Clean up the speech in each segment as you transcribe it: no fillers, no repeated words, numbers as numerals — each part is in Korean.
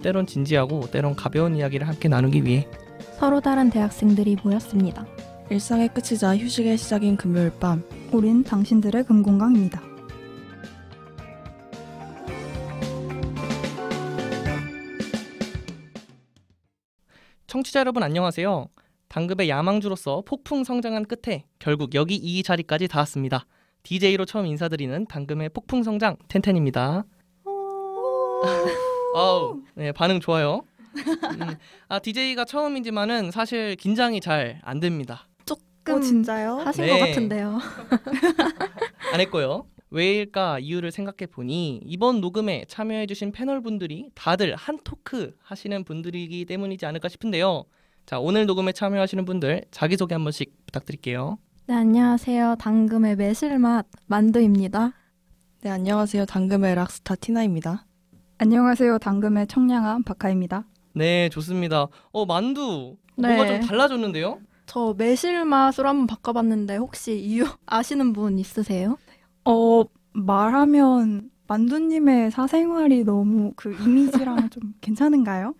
때론 진지하고 때론 가벼운 이야기를 함께 나누기 위해 서로 다른 대학생들이 모였습니다. 일상의 끝이자 휴식의 시작인 금요일 밤, 우린 당신들의 금공강입니다. 청취자 여러분 안녕하세요. 당급의 야망주로서 폭풍 성장한 끝에 결국 여기 이 자리까지 닿았습니다. DJ로 처음 인사드리는 당금의 폭풍 성장 텐텐입니다. 네, 반응 좋아요. DJ가 처음이지만은 사실 긴장이 잘 안 됩니다. 조금 진짜요? 하신 네. 것 같은데요. 안 했고요. 왜일까 이유를 생각해 보니 이번 녹음에 참여해주신 패널분들이 다들 한 토크 하시는 분들이기 때문이지 않을까 싶은데요. 자, 오늘 녹음에 참여하시는 분들 자기소개 한 번씩 부탁드릴게요. 네, 안녕하세요. 당금의 매실맛 만두입니다. 네, 안녕하세요. 당금의 락스타 티나입니다. 안녕하세요. 당금의 청량함 박하입니다. 네, 좋습니다. 만두 네. 뭐가 좀 달라졌는데요? 저 매실맛으로 한번 바꿔봤는데 혹시 이유 아시는 분 있으세요? 말하면 만두님의 사생활이 너무 그 이미지랑 좀 괜찮은가요?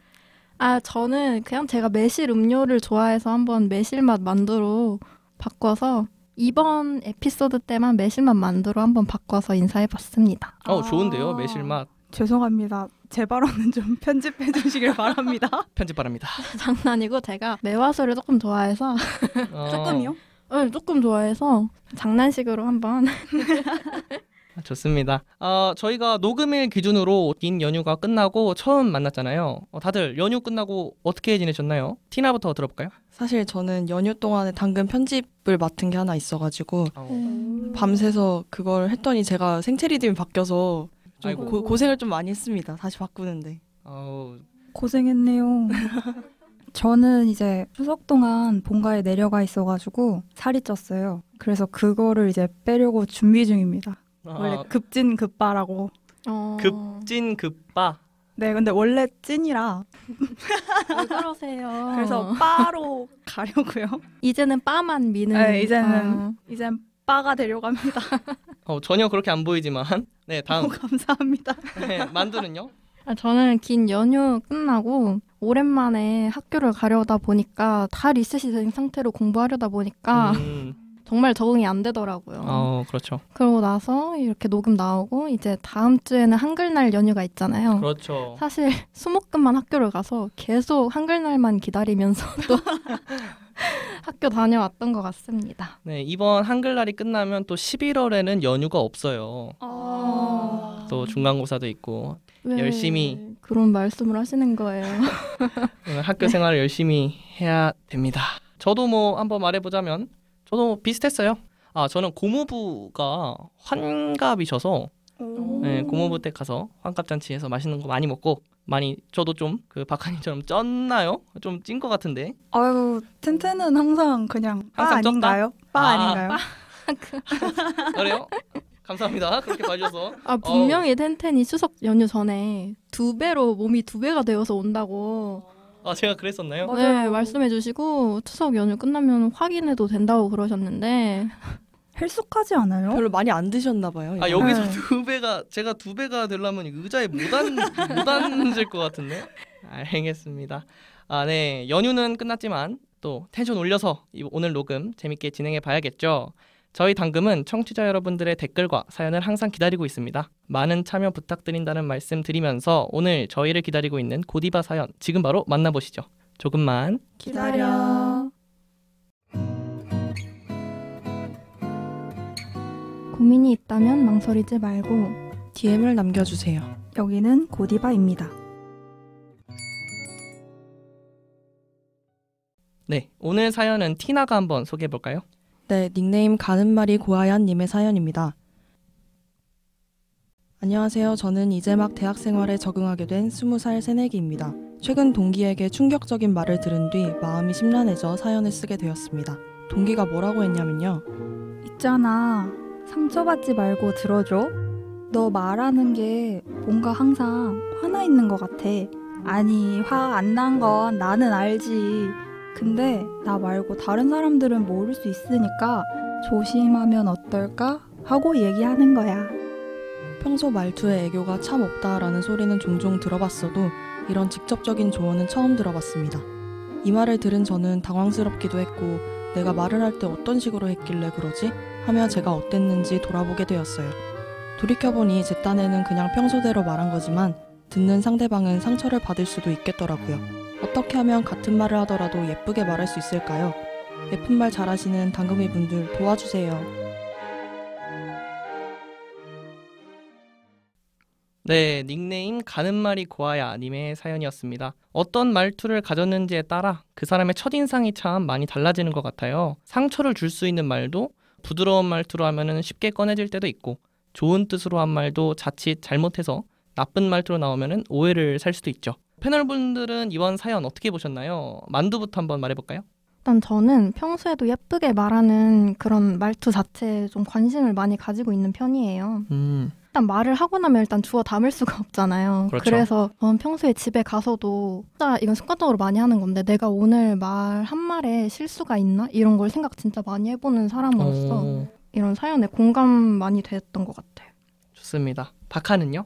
저는 그냥 제가 매실 음료를 좋아해서 한번 매실맛 만두로 바꿔서 이번 에피소드 때만 매실맛 만두로 한번 바꿔서 인사해봤습니다. 좋은데요. 매실맛. 죄송합니다. 제 발언은 좀 편집해 주시길 바랍니다. 편집 바랍니다. 장난이고 제가 매화수를 조금 좋아해서 조금이요? 네, 조금 좋아해서 장난식으로 한번 좋습니다. 저희가 녹음일 기준으로 긴 연휴가 끝나고 처음 만났잖아요. 다들 연휴 끝나고 어떻게 지내셨나요? 티나부터 들어볼까요? 사실 저는 연휴 동안에 당금 편집을 맡은 게 하나 있어가지고 밤새서 그걸 했더니 제가 생체 리듬이 바뀌어서 좀 아이고. 고생을 좀 많이 했습니다. 다시 바꾸는데. 고생했네요. 저는 이제 추석 동안 본가에 내려가 있어가지고 살이 쪘어요. 그래서 그거를 이제 빼려고 준비 중입니다. 원래 급진급바라고. 급진급바. 네, 근데 원래 찐이라 왜 그러세요? 그래서 바로 가려고요. 이제는 바만 미는. 네, 이젠 바가 되려고 합니다. 전혀 그렇게 안 보이지만. 네, 다음. 감사합니다. 네, 만두는요? 저는 긴 연휴 끝나고 오랜만에 학교를 가려다 보니까 다 리셋이 된 상태로 공부하려다 보니까 정말 적응이 안 되더라고요. 그렇죠. 그러고 나서 이렇게 녹음 나오고 이제 다음 주에는 한글날 연휴가 있잖아요. 그렇죠. 사실 수목금만 학교를 가서 계속 한글날만 기다리면서 또 학교 다녀왔던 것 같습니다. 네, 이번 한글날이 끝나면 또 11월에는 연휴가 없어요. 또 중간고사도 있고 왜 열심히 그런 말씀을 하시는 거예요? 학교 생활을 열심히 해야 됩니다. 저도 뭐 한번 말해보자면 저도 비슷했어요. 저는 고모부가 환갑이셔서 네, 고모부 때 가서 환갑잔치에서 맛있는 거 많이 먹고 저도 좀 그 박하님처럼 쪘나요? 좀 찐 것 같은데. 아유, 텐텐은 항상 그냥 항상 쪘다? 아닌가요? 아닌가요? 그래요? 감사합니다. 그렇게 봐주셔서. 분명히 텐텐이 추석 연휴 전에 2배로 몸이 2배가 되어서 온다고 제가 그랬었나요? 네, 말씀해 주시고 추석 연휴 끝나면 확인해도 된다고 그러셨는데 헬쑥하지 않아요? 별로 많이 안 드셨나 봐요. 여기서 제가 2배가 되려면 의자에 못 앉을 것 같은데. 알겠습니다. 네, 연휴는 끝났지만 또 텐션 올려서 오늘 녹음 재밌게 진행해 봐야겠죠. 저희 당금은 청취자 여러분들의 댓글과 사연을 항상 기다리고 있습니다. 많은 참여 부탁드린다는 말씀 드리면서 오늘 저희를 기다리고 있는 고디바 사연 지금 바로 만나보시죠. 조금만 기다려. 고민이 있다면 망설이지 말고 DM을 남겨주세요. 여기는 고디바입니다. 네, 오늘 사연은 티나가 한번 소개해볼까요? 네, 닉네임 가는 말이 고하얀님의 사연입니다. 안녕하세요. 저는 이제 막 대학 생활에 적응하게 된 20살 새내기입니다. 최근 동기에게 충격적인 말을 들은 뒤 마음이 심란해져 사연을 쓰게 되었습니다. 동기가 뭐라고 했냐면요. 있잖아. 상처받지 말고 들어줘. 너 말하는 게 뭔가 항상 화나 있는 것 같아. 아니, 화 안 난 건 나는 알지. 근데 나 말고 다른 사람들은 모를 수 있으니까 조심하면 어떨까? 하고 얘기하는 거야. 평소 말투에 애교가 참 없다라는 소리는 종종 들어봤어도 이런 직접적인 조언은 처음 들어봤습니다. 이 말을 들은 저는 당황스럽기도 했고 내가 말을 할 때 어떤 식으로 했길래 그러지? 하며 제가 어땠는지 돌아보게 되었어요. 돌이켜보니 제 딴에는 그냥 평소대로 말한 거지만 듣는 상대방은 상처를 받을 수도 있겠더라고요. 어떻게 하면 같은 말을 하더라도 예쁘게 말할 수 있을까요? 예쁜 말 잘하시는 당금이 분들 도와주세요. 네, 닉네임 가는 말이 고와야 님의 사연이었습니다. 어떤 말투를 가졌는지에 따라 그 사람의 첫인상이 참 많이 달라지는 것 같아요. 상처를 줄 수 있는 말도 부드러운 말투로 하면 쉽게 꺼내질 때도 있고 좋은 뜻으로 한 말도 자칫 잘못해서 나쁜 말투로 나오면 오해를 살 수도 있죠. 패널분들은 이번 사연 어떻게 보셨나요? 만두부터 한번 말해볼까요? 일단 저는 평소에도 예쁘게 말하는 그런 말투 자체에 좀 관심을 많이 가지고 있는 편이에요. 일단 말을 하고 나면 일단 주워 담을 수가 없잖아요. 그렇죠. 그래서 저는 평소에 집에 가서도 진짜 이건 습관적으로 많이 하는 건데 내가 오늘 말 한 말에 실수가 있나? 이런 걸 생각 진짜 많이 해보는 사람으로서 이런 사연에 공감 많이 됐던 것 같아요. 좋습니다. 박하는요?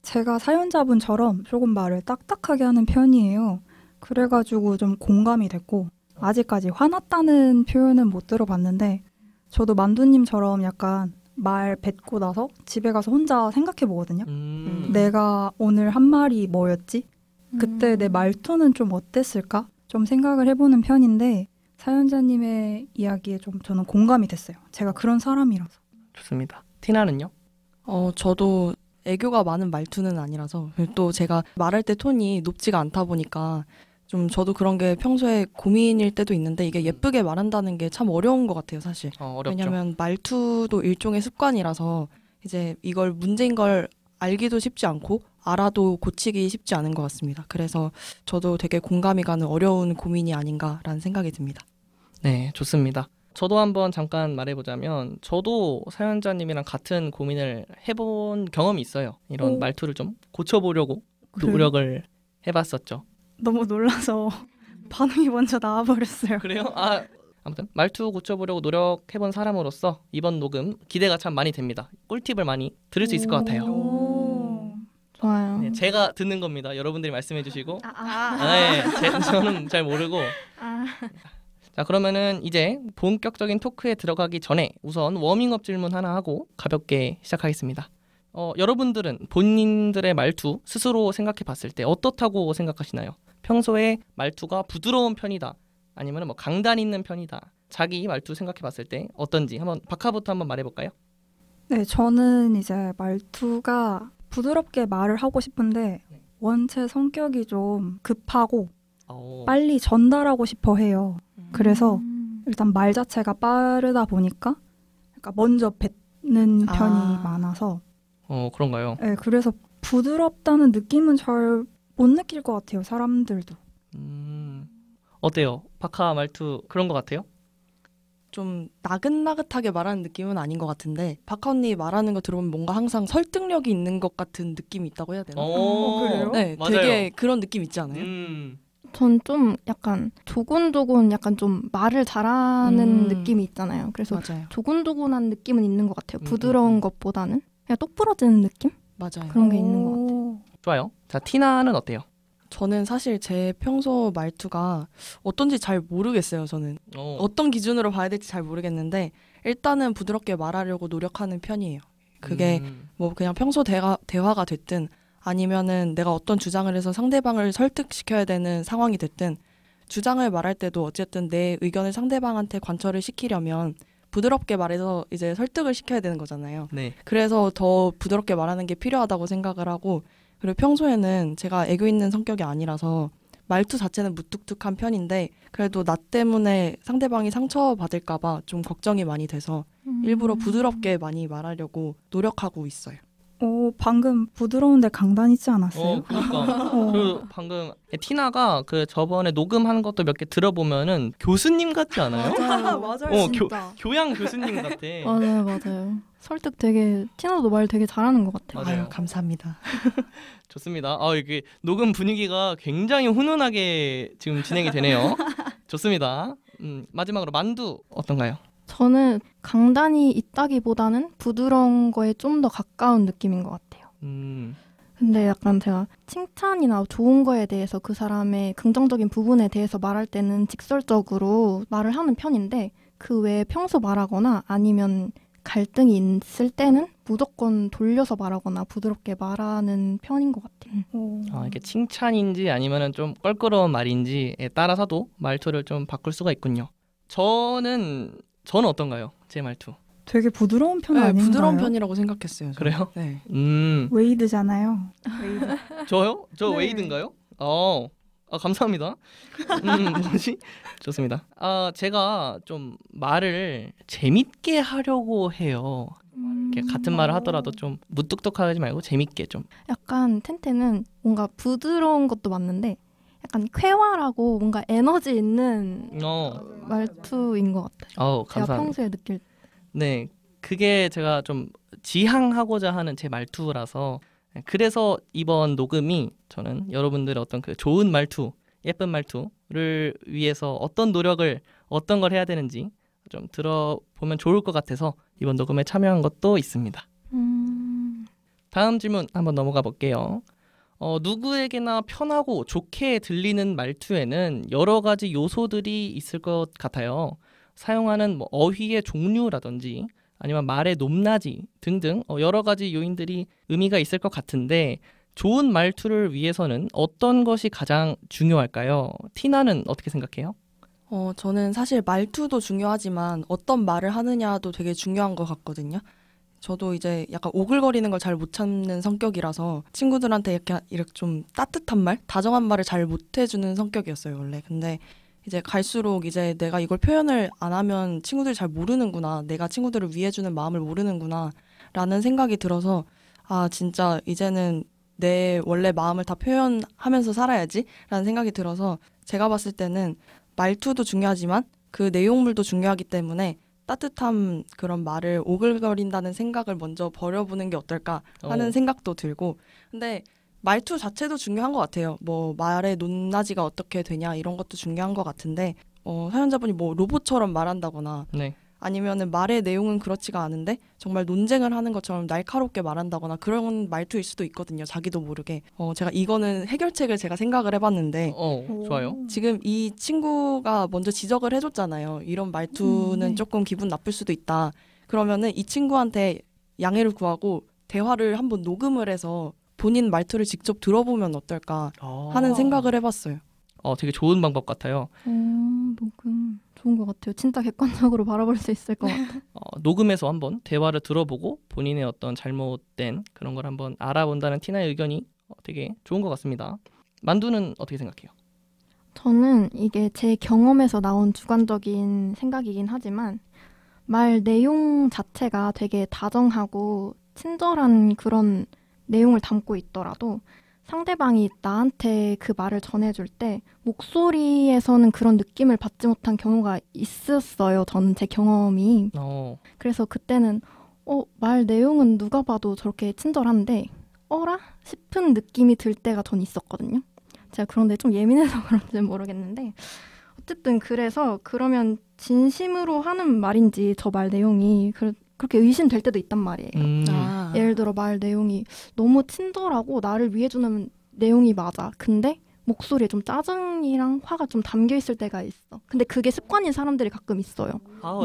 제가 사연자분처럼 조금 말을 딱딱하게 하는 편이에요. 그래가지고 좀 공감이 됐고 아직까지 화났다는 표현은 못 들어봤는데 저도 만두님처럼 약간 말 뱉고 나서 집에 가서 혼자 생각해 보거든요. 내가 오늘 한 말이 뭐였지? 그때 내 말투는 좀 어땠을까? 좀 생각을 해보는 편인데 사연자님의 이야기에 좀 저는 공감이 됐어요. 제가 그런 사람이라서. 좋습니다. 티나는요? 저도 애교가 많은 말투는 아니라서 또 제가 말할 때 톤이 높지가 않다 보니까 좀 저도 그런 게 평소에 고민일 때도 있는데 이게 예쁘게 말한다는 게 참 어려운 것 같아요, 사실. 어렵죠. 왜냐하면 말투도 일종의 습관이라서 이제 이걸 문제인 걸 알기도 쉽지 않고 알아도 고치기 쉽지 않은 것 같습니다. 그래서 저도 되게 공감이 가는 어려운 고민이 아닌가라는 생각이 듭니다. 네, 좋습니다. 저도 한번 잠깐 말해보자면 저도 사연자님이랑 같은 고민을 해본 경험이 있어요. 이런 말투를 좀 고쳐보려고 노력을 해봤었죠. 너무 놀라서 반응이 먼저 나와버렸어요. 그래요? 아무튼 말투 고쳐보려고 노력해본 사람으로서 이번 녹음 기대가 참 많이 됩니다. 꿀팁을 많이 들을 수 있을 것 같아요. 좋아요. 네, 제가 듣는 겁니다. 여러분들이 말씀해 주시고 네, 저는 잘 모르고 자, 그러면은 이제 본격적인 토크에 들어가기 전에 우선 워밍업 질문 하나 하고 가볍게 시작하겠습니다. 여러분들은 본인들의 말투 스스로 생각해 봤을 때 어떻다고 생각하시나요? 평소에 말투가 부드러운 편이다 아니면 뭐 강단 있는 편이다. 자기 말투 생각해 봤을 때 어떤지 한번 박하부터 한번 말해볼까요? 네, 저는 이제 말투가 부드럽게 말을 하고 싶은데 원체 성격이 좀 급하고 빨리 전달하고 싶어 해요. 그래서 일단 말 자체가 빠르다 보니까 그러니까 먼저 뱉는 편이 많아서 그런가요? 네, 그래서 부드럽다는 느낌은 잘 못 느낄 것 같아요. 사람들도. 어때요? 박하 말투 그런 것 같아요? 좀 나긋나긋하게 말하는 느낌은 아닌 것 같은데 박하 언니 말하는 거 들어보면 뭔가 항상 설득력이 있는 것 같은 느낌이 있다고 해야 되나? 그래요? 네, 맞아요. 되게 그런 느낌 있지 않아요? 전 좀 약간 조곤조곤 약간 좀 말을 잘하는 느낌이 있잖아요. 그래서 맞아요. 조곤조곤한 느낌은 있는 것 같아요. 부드러운 것보다는 그냥 똑 부러지는 느낌? 맞아요. 그런 게 있는 것 같아요. 좋아요. 자, 티나는 어때요? 저는 사실 제 평소 말투가 어떤지 잘 모르겠어요. 저는 어떤 기준으로 봐야 될지 잘 모르겠는데 일단은 부드럽게 말하려고 노력하는 편이에요. 그게 뭐 그냥 평소 대화가 됐든 아니면은 내가 어떤 주장을 해서 상대방을 설득시켜야 되는 상황이 됐든 주장을 말할 때도 어쨌든 내 의견을 상대방한테 관철을 시키려면 부드럽게 말해서 이제 설득을 시켜야 되는 거잖아요. 네. 그래서 더 부드럽게 말하는 게 필요하다고 생각을 하고 그리고 평소에는 제가 애교 있는 성격이 아니라서 말투 자체는 무뚝뚝한 편인데 그래도 나 때문에 상대방이 상처받을까 봐 좀 걱정이 많이 돼서 일부러 부드럽게 많이 말하려고 노력하고 있어요. 방금 부드러운데 강단 있지 않았어요? 그러니까. 그리고 방금 티나가 그 저번에 녹음하는 것도 몇 개 들어보면은 교수님 같지 않아요? 맞아요, 진짜. 교양 교수님 같아. 맞아요. 설득 되게 티나도 말 되게 잘하는 것 같아요. 맞아요. 아유, 감사합니다. 좋습니다. 이게 녹음 분위기가 굉장히 훈훈하게 지금 진행이 되네요. 좋습니다. 마지막으로 만두 어떤가요? 저는 강단이 있다기보다는 부드러운 거에 좀 더 가까운 느낌인 것 같아요. 근데 약간 제가 칭찬이나 좋은 거에 대해서 그 사람의 긍정적인 부분에 대해서 말할 때는 직설적으로 말을 하는 편인데 그 외에 평소 말하거나 아니면 갈등이 있을 때는 무조건 돌려서 말하거나 부드럽게 말하는 편인 것 같아요. 이게 칭찬인지 아니면은 좀 껄끄러운 말인지에 따라서도 말투를 좀 바꿀 수가 있군요. 저는 어떤가요? 제 말투. 되게 부드러운 편 네, 아닌가요? 부드러운 편이라고 생각했어요. 저는. 그래요? 네. 웨이드잖아요. 웨이드. 저요? 저 네. 웨이드인가요? 감사합니다. 뭐지? 좋습니다. 제가 좀 말을 재밌게 하려고 해요. 이렇게 같은 말을 하더라도 좀 무뚝뚝하지 말고 재밌게 좀. 약간 텐텐은 뭔가 부드러운 것도 맞는데 약간 쾌활하고 뭔가 에너지 있는 말투인 것 같아요. 제가 감사합니다. 평소에 느낄 때. 네, 그게 제가 좀 지향하고자 하는 제 말투라서 그래서 이번 녹음이 저는 여러분들의 어떤 그 좋은 말투, 예쁜 말투를 위해서 어떤 노력을 어떤 걸 해야 되는지 좀 들어보면 좋을 것 같아서 이번 녹음에 참여한 것도 있습니다. 다음 질문 한번 넘어가 볼게요. 누구에게나 편하고 좋게 들리는 말투에는 여러 가지 요소들이 있을 것 같아요. 사용하는 어휘의 종류라든지 아니면 말의 높낮이 등등 여러 가지 요인들이 의미가 있을 것 같은데 좋은 말투를 위해서는 어떤 것이 가장 중요할까요? 티나는 어떻게 생각해요? 저는 사실 말투도 중요하지만 어떤 말을 하느냐도 되게 중요한 것 같거든요. 저도 이제 약간 오글거리는 걸 잘 못 참는 성격이라서 친구들한테 이렇게 좀 따뜻한 말, 다정한 말을 잘 못 해주는 성격이었어요, 원래. 근데 이제 갈수록 이제 내가 이걸 표현을 안 하면 친구들이 잘 모르는구나, 내가 친구들을 위해주는 마음을 모르는구나 라는 생각이 들어서 진짜 이제는 내 원래 마음을 다 표현하면서 살아야지 라는 생각이 들어서 제가 봤을 때는 말투도 중요하지만 그 내용물도 중요하기 때문에 따뜻한 그런 말을 오글거린다는 생각을 먼저 버려보는 게 어떨까 하는 생각도 들고, 근데 말투 자체도 중요한 것 같아요. 말의 높낮이가 어떻게 되냐 이런 것도 중요한 것 같은데 사연자분이 로봇처럼 말한다거나 네. 아니면은 말의 내용은 그렇지가 않은데 정말 논쟁을 하는 것처럼 날카롭게 말한다거나 그런 말투일 수도 있거든요. 자기도 모르게. 제가 이거는 해결책을 제가 생각을 해봤는데 좋아요. 지금 이 친구가 먼저 지적을 해줬잖아요. 이런 말투는 네. 조금 기분 나쁠 수도 있다. 그러면은 이 친구한테 양해를 구하고 대화를 한번 녹음을 해서 본인 말투를 직접 들어보면 어떨까 하는 생각을 해봤어요. 되게 좋은 방법 같아요. 녹음 좋은 것 같아요. 진짜 객관적으로 바라볼 수 있을 것 같아요. 녹음해서 한번 대화를 들어보고 본인의 어떤 잘못된 그런 걸 한번 알아본다는 티나의 의견이 되게 좋은 것 같습니다. 만두는 어떻게 생각해요? 저는 이게 제 경험에서 나온 주관적인 생각이긴 하지만 말 내용 자체가 되게 다정하고 친절한 그런 내용을 담고 있더라도 상대방이 나한테 그 말을 전해줄 때 목소리에서는 그런 느낌을 받지 못한 경우가 있었어요. 저는 제 경험이. 그래서 그때는 말 내용은 누가 봐도 저렇게 친절한데 어라? 싶은 느낌이 들 때가 전 있었거든요. 제가 그런데 좀 예민해서 그런지 모르겠는데 어쨌든 그래서 그러면 진심으로 하는 말인지 저 말 내용이 그렇게 의심될 때도 있단 말이에요. 예를 들어 말 내용이 너무 친절하고 나를 위해주는 내용이 맞아. 근데 목소리에 좀 짜증이랑 화가 좀 담겨 있을 때가 있어. 근데 그게 습관인 사람들이 가끔 있어요.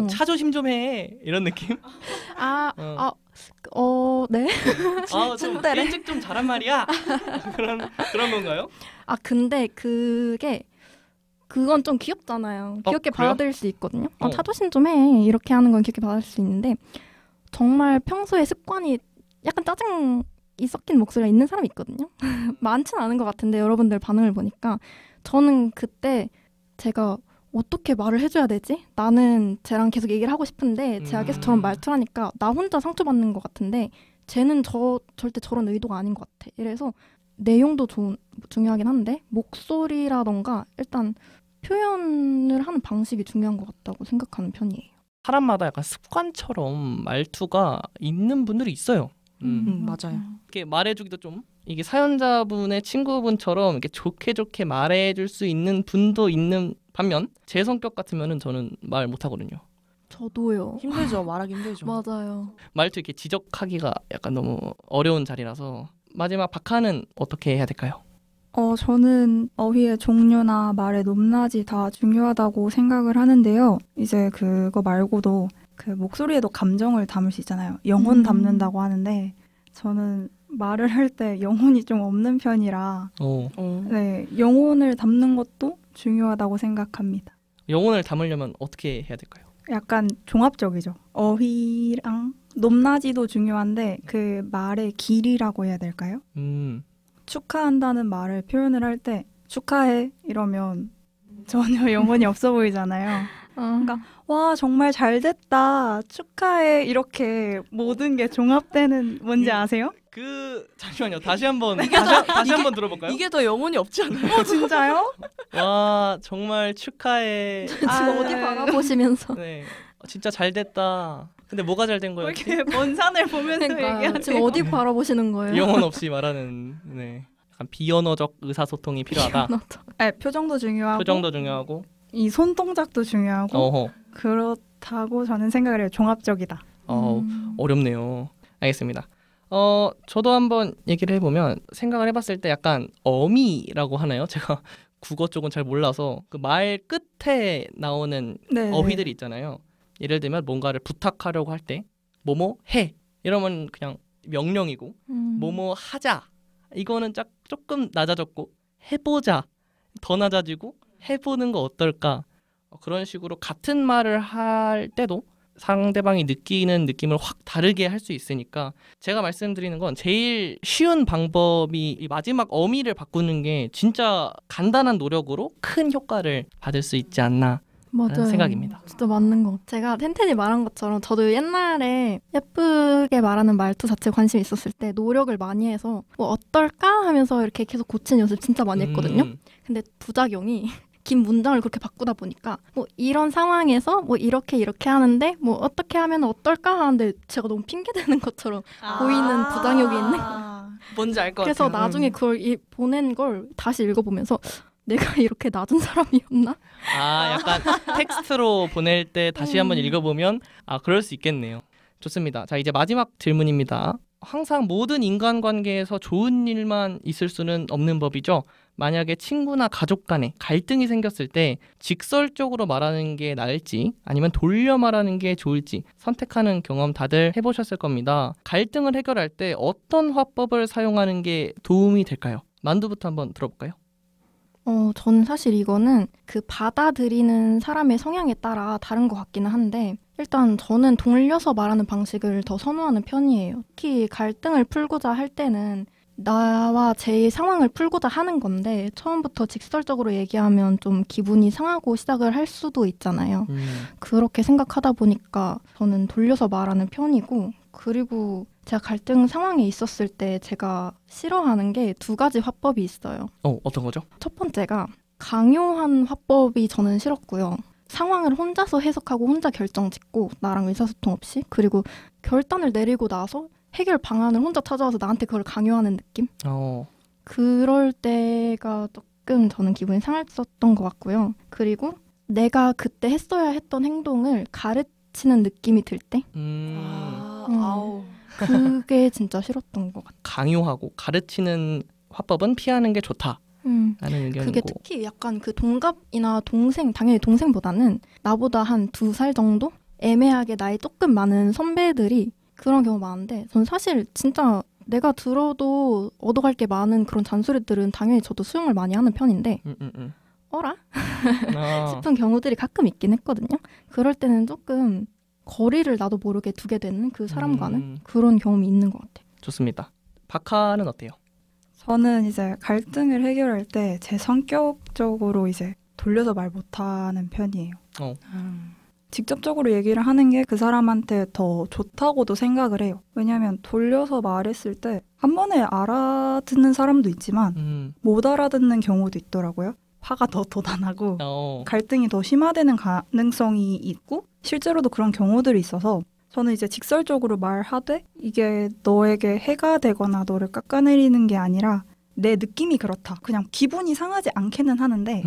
차 조심 좀 해. 이런 느낌? 네. 좀 일찍 좀 잘한 말이야. 그런 건가요? 근데 그건 좀 귀엽잖아요. 귀엽게 그래요? 받아들일 수 있거든요. 차 조심 좀 해. 이렇게 하는 건 귀엽게 받아들일 수 있는데 정말 평소에 습관이 약간 짜증이 섞인 목소리가 있는 사람이 있거든요. 많지는 않은 것 같은데 여러분들 반응을 보니까 저는 그때 제가 어떻게 말을 해줘야 되지? 나는 쟤랑 계속 얘기를 하고 싶은데 제가 계속 저런 말투라니까 나 혼자 상처받는 것 같은데 쟤는 절대 저런 의도가 아닌 것 같아. 이래서 내용도 중요하긴 한데 목소리라던가 일단 표현을 하는 방식이 중요한 것 같다고 생각하는 편이에요. 사람마다 약간 습관처럼 말투가 있는 분들이 있어요. 맞아요. 이렇게 말해주기도 좀 이게 사연자분의 친구분처럼 이렇게 좋게 말해줄 수 있는 분도 있는 반면 제 성격 같으면은 저는 말 못하거든요. 저도요. 힘들죠. 말하기 힘들죠. 맞아요. 말투 이렇게 지적하기가 약간 너무 어려운 자리라서 마지막 박하는 어떻게 해야 될까요? 저는 어휘의 종류나 말의 높낮이 다 중요하다고 생각을 하는데요. 이제 그거 말고도 그 목소리에도 감정을 담을 수 있잖아요. 영혼 담는다고 하는데 저는 말을 할 때 영혼이 좀 없는 편이라 네, 영혼을 담는 것도 중요하다고 생각합니다. 영혼을 담으려면 어떻게 해야 될까요? 약간 종합적이죠. 어휘랑 높낮이도 중요한데 그 말의 길이라고 해야 될까요? 축하한다는 말을 표현을 할 때 축하해 이러면 전혀 영혼이 없어 보이잖아요. 그러니까 와 정말 잘 됐다 축하해 이렇게 모든 게 종합되는 뭔지 아세요? 잠시만요. 다시 한번 들어볼까요? 이게 더 영혼이 없지 않나요? 진짜요? 와 정말 축하해. 지금 어디 바라보시면서 네, 진짜 잘 됐다. 근데 뭐가 잘 된 거였지? 이렇게 먼 산을 보면서 그러니까 얘기하세요. 지금 어디 바라보시는 거예요? 영혼 없이 말하는 약간 비언어적 의사소통이 필요하다. 네, 표정도 중요하고 표정도 중요하고 이 손동작도 중요하고 그렇다고 저는 생각을 해요. 종합적이다. 어렵네요. 알겠습니다. 저도 한번 얘기를 해보면 생각을 해봤을 때 약간 어미라고 하나요? 제가 국어 쪽은 잘 몰라서 그 말 끝에 나오는 네. 어휘들이 있잖아요. 예를 들면 뭔가를 부탁하려고 할 때 뭐뭐 해 이러면 그냥 명령이고 뭐뭐 하자 이거는 조금 낮아졌고 해보자 더 낮아지고 해보는 거 어떨까 그런 식으로 같은 말을 할 때도 상대방이 느끼는 느낌을 확 다르게 할 수 있으니까 제가 말씀드리는 건 제일 쉬운 방법이 이 마지막 어미를 바꾸는 게 진짜 간단한 노력으로 큰 효과를 받을 수 있지 않나 라는 생각입니다. 진짜 맞는 것 같아요. 제가 텐텐이 말한 것처럼 저도 옛날에 예쁘게 말하는 말투 자체에 관심이 있었을 때 노력을 많이 해서 뭐 어떨까 하면서 이렇게 계속 고치는 연습 진짜 많이 했거든요. 근데 부작용이 긴 문장을 그렇게 바꾸다 보니까 뭐 이런 상황에서 뭐 이렇게 하는데 뭐 어떻게 하면 어떨까 하는데 제가 너무 핑계대는 것처럼 보이는 부작용이 있는 거예요. 뭔지 알 것 같아요. 그래서 나중에 그걸 보낸 걸 다시 읽어보면서 내가 이렇게 낮은 사람이었나? 약간 텍스트로 보낼 때 다시 한번 읽어보면 그럴 수 있겠네요. 좋습니다. 자, 이제 마지막 질문입니다. 항상 모든 인간관계에서 좋은 일만 있을 수는 없는 법이죠. 만약에 친구나 가족 간에 갈등이 생겼을 때 직설적으로 말하는 게 나을지 아니면 돌려 말하는 게 좋을지 선택하는 경험 다들 해보셨을 겁니다. 갈등을 해결할 때 어떤 화법을 사용하는 게 도움이 될까요? 만두부터 한번 들어볼까요? 저는 사실 이거는 그 받아들이는 사람의 성향에 따라 다른 것 같기는 한데 일단 저는 돌려서 말하는 방식을 더 선호하는 편이에요. 특히 갈등을 풀고자 할 때는 나와 제 상황을 풀고자 하는 건데 처음부터 직설적으로 얘기하면 좀 기분이 상하고 시작을 할 수도 있잖아요. 그렇게 생각하다 보니까 저는 돌려서 말하는 편이고 그리고 제가 갈등 상황에 있었을 때 제가 싫어하는 게 2가지 화법이 있어요. 어떤 거죠? 첫 번째가 강요한 화법이 저는 싫었고요. 상황을 혼자서 해석하고 혼자 결정 짓고 나랑 의사소통 없이 그리고 결단을 내리고 나서 해결 방안을 혼자 찾아와서 나한테 그걸 강요하는 느낌? 그럴 때가 조금 저는 기분이 상했었던 것 같고요. 그리고 내가 그때 했어야 했던 행동을 가르치는 느낌이 들 때? 그게 진짜 싫었던 것 같아요. 강요하고 가르치는 화법은 피하는 게 좋다. 라는 의견이고. 그게 특히 약간 그 동갑이나 동생, 당연히 동생보다는 나보다 한 2살 정도? 애매하게 나이 조금 많은 선배들이 그런 경우 많은데 전 사실 진짜 내가 들어도 얻어갈 게 많은 그런 잔소리들은 당연히 저도 수용을 많이 하는 편인데 어라? 싶은 경우들이 가끔 있긴 했거든요. 그럴 때는 조금 거리를 나도 모르게 두게 되는 그 사람과는 그런 경험이 있는 것 같아요. 좋습니다. 박하는 어때요? 저는 이제 갈등을 해결할 때 제 성격적으로 이제 돌려서 말 못하는 편이에요. 직접적으로 얘기를 하는 게 그 사람한테 더 좋다고도 생각을 해요. 왜냐하면 돌려서 말했을 때 한 번에 알아듣는 사람도 있지만 못 알아듣는 경우도 있더라고요. 화가 더 돋아나고 갈등이 더 심화되는 가능성이 있고 실제로도 그런 경우들이 있어서 저는 이제 직설적으로 말하되 이게 너에게 해가 되거나 너를 깎아내리는 게 아니라 내 느낌이 그렇다. 그냥 기분이 상하지 않게는 하는데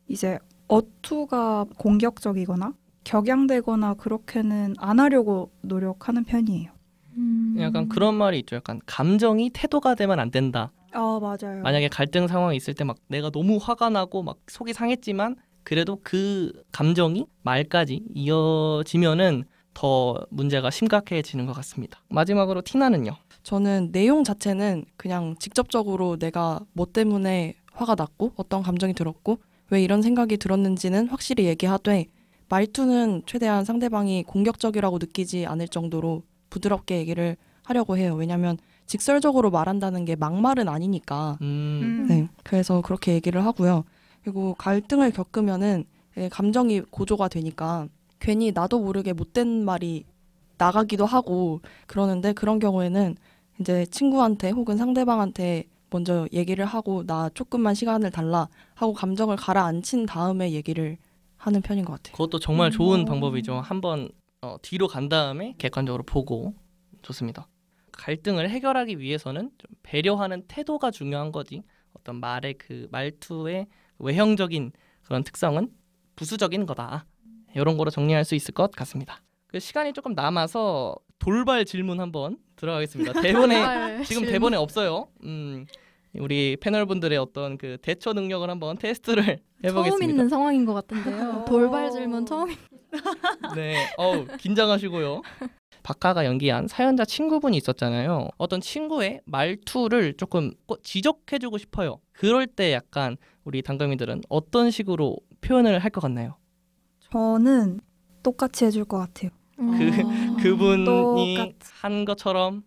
이제 어투가 공격적이거나 격양되거나 그렇게는 안 하려고 노력하는 편이에요. 약간 그런 말이 있죠. 약간 감정이 태도가 되면 안 된다. 맞아요. 만약에 갈등 상황이 있을 때 막 내가 너무 화가 나고 막 속이 상했지만 그래도 그 감정이 말까지 이어지면은 더 문제가 심각해지는 것 같습니다. 마지막으로 티나는요? 저는 내용 자체는 그냥 직접적으로 내가 뭐 때문에 화가 났고 어떤 감정이 들었고 왜 이런 생각이 들었는지는 확실히 얘기하되 말투는 최대한 상대방이 공격적이라고 느끼지 않을 정도로 부드럽게 얘기를 하려고 해요. 왜냐하면 직설적으로 말한다는 게 막말은 아니니까. 네, 그래서 그렇게 얘기를 하고요. 그리고 갈등을 겪으면은 감정이 고조가 되니까 괜히 나도 모르게 못된 말이 나가기도 하고 그러는데 그런 경우에는 이제 친구한테 혹은 상대방한테 먼저 얘기를 하고 나 조금만 시간을 달라 하고 감정을 가라앉힌 다음에 얘기를 하는 편인 것 같아요. 그것도 정말 좋은 방법이죠. 한번 뒤로 간 다음에 객관적으로 보고. 좋습니다. 갈등을 해결하기 위해서는 좀 배려하는 태도가 중요한 거지 어떤 말의 그 말투의 외형적인 그런 특성은 부수적인 거다. 이런 거로 정리할 수 있을 것 같습니다. 그 시간이 조금 남아서 돌발 질문 한번 들어가겠습니다. 대본에 지금 대본에 없어요. 우리 패널분들의 어떤 그 대처 능력을 한번 테스트를 해보겠습니다. 처음 있는 상황인 것 같은데요. 돌발 질문 처음. 네, 긴장하시고요. 박하가 연기한 사연자 친구분이 있었잖아요. 어떤 친구의 말투를 조금 지적해주고 싶어요. 그럴 때 약간 우리 당금이들은 어떤 식으로 표현을 할 것 같나요? 저는 똑같이 해줄 것 같아요. 그분이 똑같이. 한 것처럼.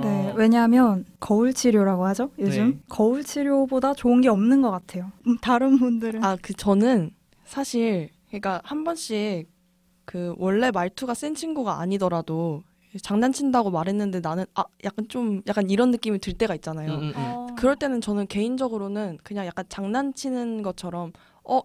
네, 왜냐하면 거울 치료라고 하죠. 요즘 네. 거울 치료보다 좋은 게 없는 것 같아요. 다른 분들은 저는 사실 그러니까 한 번씩 그 원래 말투가 센 친구가 아니더라도 장난친다고 말했는데 나는 약간 이런 느낌이 들 때가 있잖아요. 그럴 때는 저는 개인적으로는 그냥 약간 장난치는 것처럼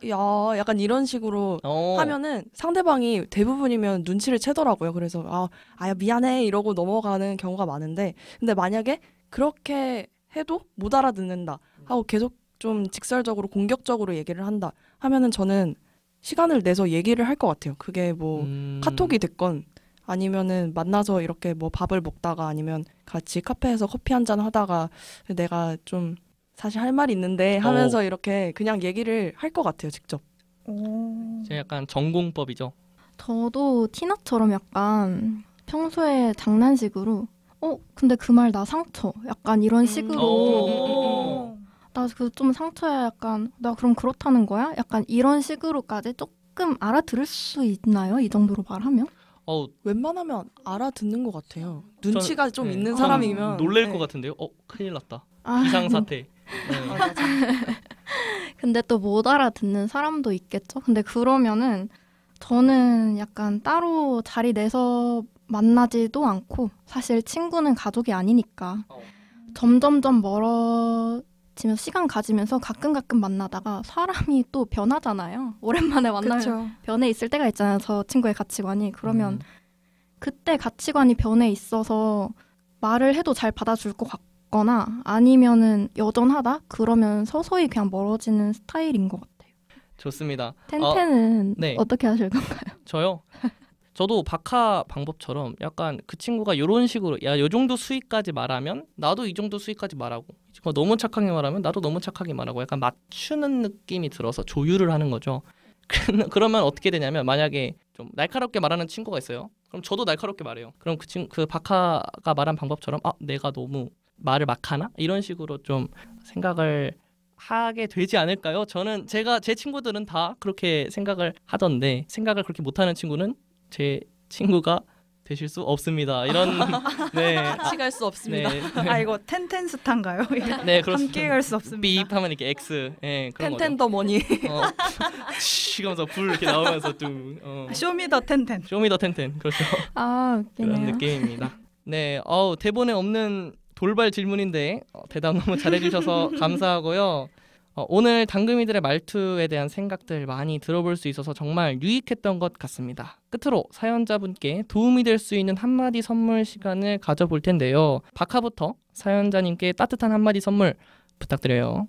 야 약간 이런 식으로 하면은 상대방이 대부분이면 눈치를 채더라고요. 그래서 야 미안해 이러고 넘어가는 경우가 많은데 근데 만약에 그렇게 해도 못 알아듣는다 하고 계속 좀 직설적으로 공격적으로 얘기를 한다 하면은 저는 시간을 내서 얘기를 할 것 같아요. 그게 뭐 카톡이 됐건 아니면은 만나서 이렇게 뭐 밥을 먹다가 아니면 같이 카페에서 커피 한잔 하다가 내가 좀 사실 할 말이 있는데 하면서 이렇게 그냥 얘기를 할 것 같아요. 직접. 제 약간 전공법이죠. 저도 티나처럼 약간 평소에 장난식으로 근데 그 말 나 상처 약간 이런 식으로 나 그 좀 상처야 약간 나 그럼 그렇다는 거야? 약간 이런 식으로까지 조금 알아들을 수 있나요? 이 정도로 말하면? 웬만하면 알아듣는 것 같아요. 눈치가 좀 있는 사람이면 놀랄 것 같은데요. 큰일 났다. 비상사태. 근데 또 못 알아듣는 사람도 있겠죠. 근데 그러면은 저는 약간 따로 자리 내서 만나지도 않고 사실 친구는 가족이 아니니까 점점점 멀어지면 시간 가지면서 가끔 만나다가 사람이 또 변하잖아요. 오랜만에 만나면 그쵸. 변해 있을 때가 있잖아요. 저 친구의 가치관이. 그러면 그때 가치관이 변해 있어서 말을 해도 잘 받아줄 것 같거나 아니면은 여전하다? 그러면 서서히 그냥 멀어지는 스타일인 것 같아요. 좋습니다. 텐텐은 네. 어떻게 하실 건가요? 저요? 저도 박하 방법처럼 약간 그 친구가 이런 식으로 요 정도 수위까지 말하면 나도 이 정도 수위까지 말하고 이 친구가 너무 착하게 말하면 나도 너무 착하게 말하고 약간 맞추는 느낌이 들어서 조율을 하는 거죠. 그러면 어떻게 되냐면 만약에 좀 날카롭게 말하는 친구가 있어요. 그럼 저도 날카롭게 말해요. 그럼 그 박하가 말한 방법처럼 내가 너무 말을 막 하나? 이런 식으로 좀 생각을 하게 되지 않을까요? 제 친구들은 다 그렇게 생각을 하던데 생각을 그렇게 못하는 친구는 제 친구가 되실 수 없습니다. 이런 네. 같이 갈 수 없습니다. 네. 이거 텐텐 스타인가요? 네, 그렇습니다. 함께 갈 수 없습니다. 삐 하면 이렇게 X. 그런 텐텐 더 머니. 하면서 불 이렇게 나오면서 좀 쇼미더 텐텐. 쇼미더 텐텐. 그렇죠. 웃기네요. 그런 느낌입니다. 네. 대본에 없는 돌발 질문인데 대답 너무 잘해주셔서 감사하고요. 오늘 당금이들의 말투에 대한 생각들 많이 들어볼 수 있어서 정말 유익했던 것 같습니다. 끝으로 사연자분께 도움이 될 수 있는 한마디 선물 시간을 가져볼 텐데요. 박하부터 사연자님께 따뜻한 한마디 선물 부탁드려요.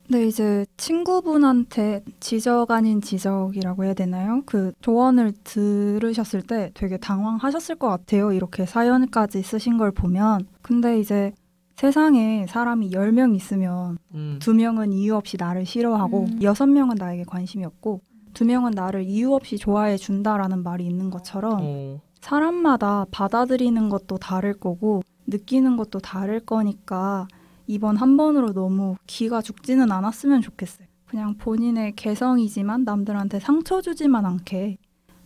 근데 이제 친구분한테 지적 아닌 지적이라고 해야 되나요? 그 조언을 들으셨을 때 되게 당황하셨을 것 같아요. 이렇게 사연까지 쓰신 걸 보면. 근데 이제 세상에 사람이 10명 있으면 2명은 이유 없이 나를 싫어하고 6명은 나에게 관심이 없고 2명은 나를 이유 없이 좋아해 준다라는 말이 있는 것처럼 사람마다 받아들이는 것도 다를 거고 느끼는 것도 다를 거니까 이번 한 번으로 너무 기가 죽지는 않았으면 좋겠어요. 그냥 본인의 개성이지만 남들한테 상처 주지만 않게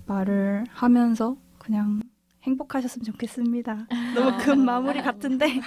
말을 하면서 그냥 행복하셨으면 좋겠습니다. 너무 급 마무리 같은데.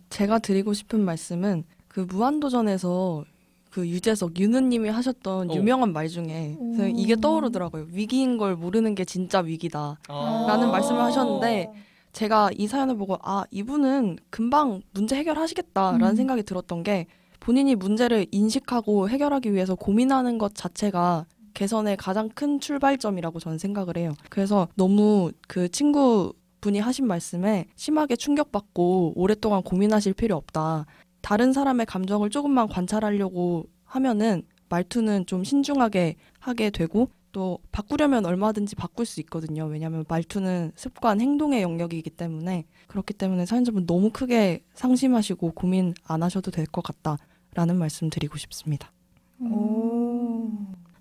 제가 드리고 싶은 말씀은 그 무한도전에서 그 유재석 윤우님이 하셨던 유명한 말 중에 이게 떠오르더라고요. 위기인 걸 모르는 게 진짜 위기다 라는 말씀을 하셨는데 제가 이 사연을 보고 이분은 금방 문제 해결하시겠다라는 생각이 들었던 게 본인이 문제를 인식하고 해결하기 위해서 고민하는 것 자체가 개선의 가장 큰 출발점이라고 저는 생각을 해요. 그래서 너무 그 친구분이 하신 말씀에 심하게 충격받고 오랫동안 고민하실 필요 없다. 다른 사람의 감정을 조금만 관찰하려고 하면은 말투는 좀 신중하게 하게 되고 또 바꾸려면 얼마든지 바꿀 수 있거든요. 왜냐하면 말투는 습관, 행동의 영역이기 때문에 그렇기 때문에 사연자분 너무 크게 상심하시고 고민 안 하셔도 될 것 같다라는 말씀 드리고 싶습니다.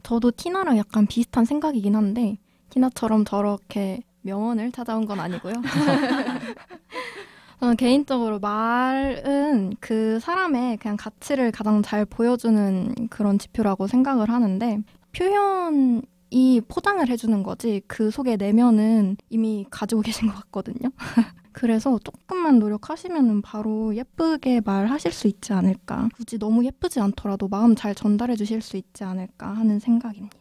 저도 티나랑 약간 비슷한 생각이긴 한데 티나처럼 저렇게 명언을 찾아온 건 아니고요. 저는 개인적으로 말은 그 사람의 그냥 가치를 가장 잘 보여주는 그런 지표라고 생각을 하는데 표현이 포장을 해주는 거지 그 속에 내면은 이미 가지고 계신 것 같거든요. 그래서 조금만 노력하시면 바로 예쁘게 말하실 수 있지 않을까. 굳이 너무 예쁘지 않더라도 마음 잘 전달해 주실 수 있지 않을까 하는 생각입니다.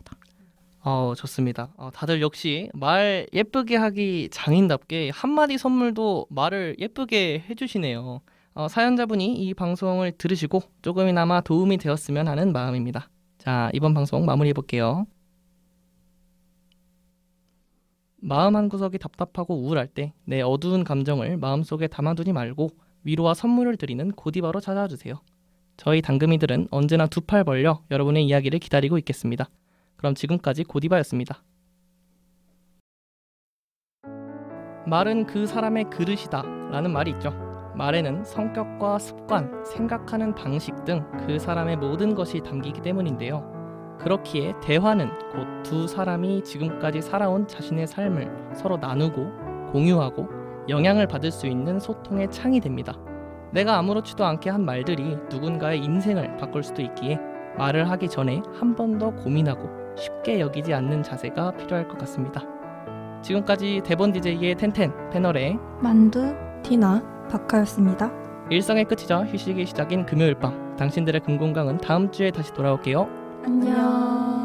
좋습니다. 다들 역시 말 예쁘게 하기 장인답게 한마디 선물도 말을 예쁘게 해주시네요. 사연자분이 이 방송을 들으시고 조금이나마 도움이 되었으면 하는 마음입니다. 자, 이번 방송 마무리해볼게요. 마음 한구석이 답답하고 우울할 때 내 어두운 감정을 마음속에 담아두지 말고 위로와 선물을 드리는 고디바로 찾아와주세요. 저희 당금이들은 언제나 두 팔 벌려 여러분의 이야기를 기다리고 있겠습니다. 그럼 지금까지 고디바였습니다. 말은 그 사람의 그릇이다 라는 말이 있죠. 말에는 성격과 습관, 생각하는 방식 등 그 사람의 모든 것이 담기기 때문인데요. 그렇기에 대화는 곧 두 사람이 지금까지 살아온 자신의 삶을 서로 나누고 공유하고 영향을 받을 수 있는 소통의 창이 됩니다. 내가 아무렇지도 않게 한 말들이 누군가의 인생을 바꿀 수도 있기에 말을 하기 전에 한 번 더 고민하고 쉽게 여기지 않는 자세가 필요할 것 같습니다. 지금까지 대본 DJ의 텐텐, 패널의 만두, 티나, 박하였습니다. 일상의 끝이자 휴식의 시작인 금요일 밤 당신들의 금공강은 다음 주에 다시 돌아올게요. 안녕.